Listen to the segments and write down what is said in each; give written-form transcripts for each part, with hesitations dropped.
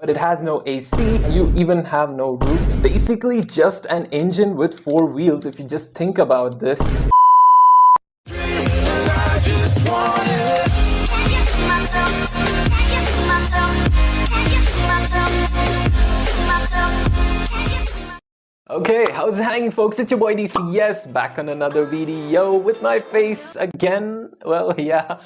But it has no AC, you even have no roof. It's basically just an engine with 4 wheels if you just think about this. Okay, how's it hanging, folks? It's your boy DCS back on another video with my face again. Well, yeah.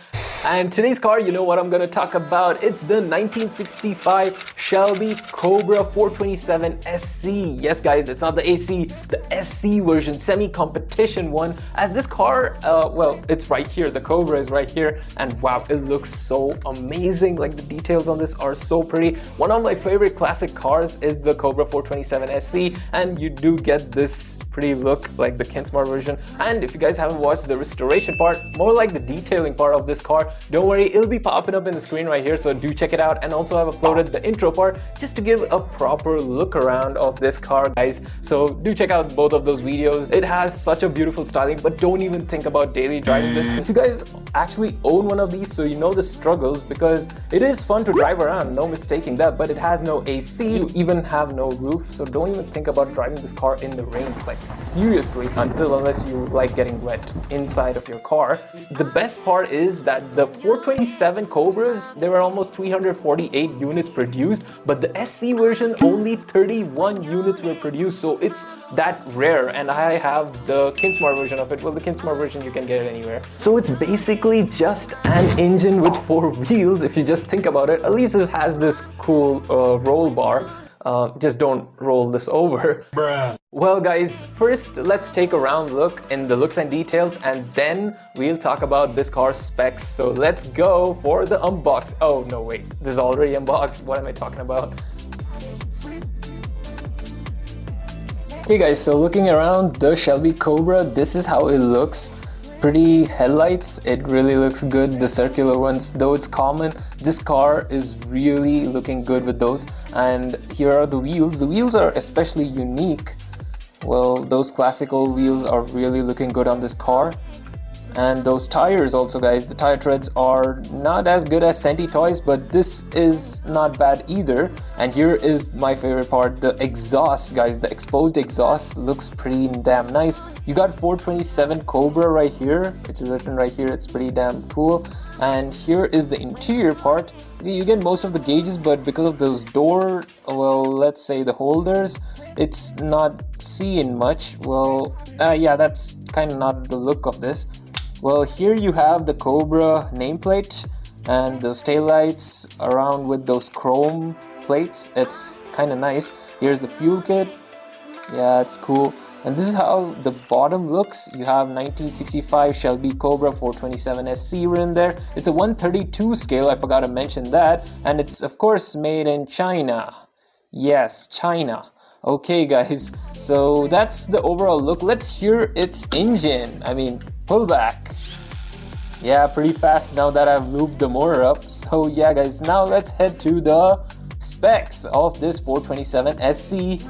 And today's car, you know what I'm gonna talk about. It's the 1965 Shelby Cobra 427 SC. Yes, guys, it's not the AC, the SC version, semi-competition one. As this car, well, it's right here. The Cobra is right here, and wow, it looks so amazing. Like, the details on this are so pretty. One of my favorite classic cars is the Cobra 427 SC, and you do get this pretty look like the Kinsmart version. And if you guys haven't watched the restoration part, more like the detailing part of this car, don't worry, it'll be popping up in the screen right here, so do check it out. And also I've uploaded the intro part just to give a proper look around of this car, guys, so do check out both of those videos. It has such a beautiful styling, but don't even think about daily driving this. If you guys actually own one of these, so you know the struggles, because it is fun to drive around, no mistaking that, but it has no AC, you even have no roof, so don't even think about driving this car in the rain, like seriously, unless you like getting wet inside of your car. The best part is that the 427 Cobras, there were almost 348 units produced, but the SC version only 31 units were produced, so it's that rare. And I have the Kinsmart version of it. Well, the Kinsmart version, you can get it anywhere. So it's basically just an engine with 4 wheels if you just think about it. At least it has this cool roll bar. Just don't roll this over. Bruh. Well, guys, first let's take a round look in the looks and details, and then we'll talk about this car's specs. So let's go for the unbox. Oh no, wait, this is already unboxed. What am I talking about? Hey guys, so looking around the Shelby Cobra, this is how it looks. Pretty headlights, it really looks good. The circular ones, though it's common, this car is really looking good with those. And here are the wheels. The wheels are especially unique. Well, those classical wheels are really looking good on this car. And those tires also, guys, the tire treads are not as good as Senti Toys, but this is not bad either. And here is my favorite part, the exhaust, guys. The exposed exhaust looks pretty damn nice. You got 427 Cobra right here. It's written right here. It's pretty damn cool. And here is the interior part. You get most of the gauges, but because of those door, well, let's say the holders, it's not seeing much. Well, yeah, that's kind of not the look of this. Well, here you have the Cobra nameplate and those taillights around with those chrome plates. It's kind of nice. Here's the fuel kit. Yeah, it's cool. And this is how the bottom looks. You have 1965 Shelby Cobra 427 SC written there. It's a 132 scale, I forgot to mention that. And it's of course made in China. Yes, China. Okay guys, so that's the overall look. Let's hear its engine. I mean, pull back. Yeah, pretty fast now that I've lubed the motor up. So yeah guys, now let's head to the specs of this 427 SC.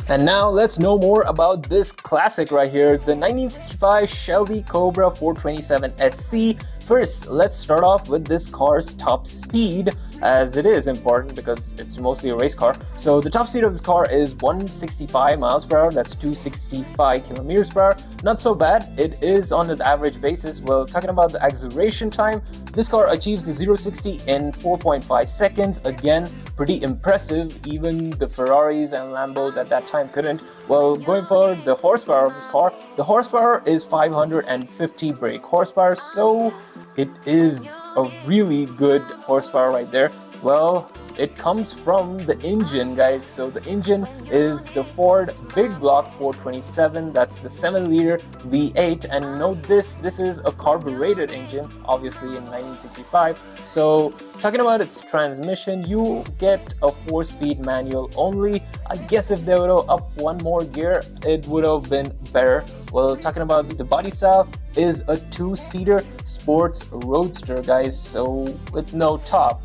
And now let's know more about this classic right here, the 1965 Shelby Cobra 427 SC. First, let's start off with this car's top speed, as it is important because it's mostly a race car. So the top speed of this car is 165 miles per hour, that's 265 kilometers per hour. Not so bad, it is on an average basis. Well, talking about the acceleration time, this car achieves the 0-60 in 4.5 seconds. Again, pretty impressive. Even the Ferraris and Lambos at that time couldn't. Well, going for the horsepower of this car, the horsepower is 550 brake horsepower, so it is a really good horsepower right there. Well, it comes from the engine, guys. So the engine is the Ford Big Block 427. That's the 7-liter V8. And note this is a carbureted engine, obviously in 1965. So talking about its transmission, you get a 4-speed manual only. I guess if they would have upped one more gear, it would have been better. Well, talking about the body style, is a 2-seater sports roadster, guys. So with no top.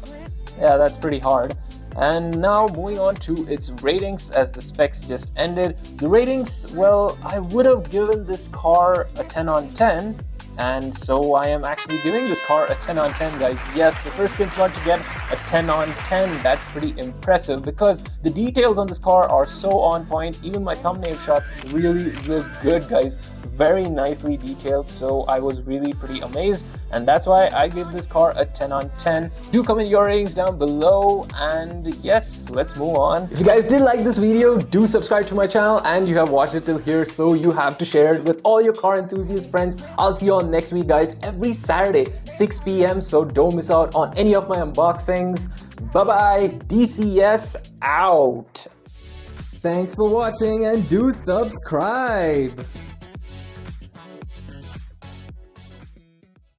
Yeah, that's pretty hard. And now moving on to its ratings, as the specs just ended. The ratings, well, I would have given this car a 10 on 10, and so I am actually giving this car a 10 on 10, guys. Yes, the first Kinsmart to get a 10 on 10. That's pretty impressive because the details on this car are so on point. Even my thumbnail shots really look good, guys. Very nicely detailed, so I was really pretty amazed, and that's why I give this car a 10 on 10. Do comment your ratings down below, and yes, let's move on. If you guys did like this video, do subscribe to my channel, and you have watched it till here, so you have to share it with all your car enthusiast friends. I'll see you all next week, guys, every Saturday 6 p.m. so don't miss out on any of my unboxings. Bye bye, DCS out. Thanks for watching and do subscribe.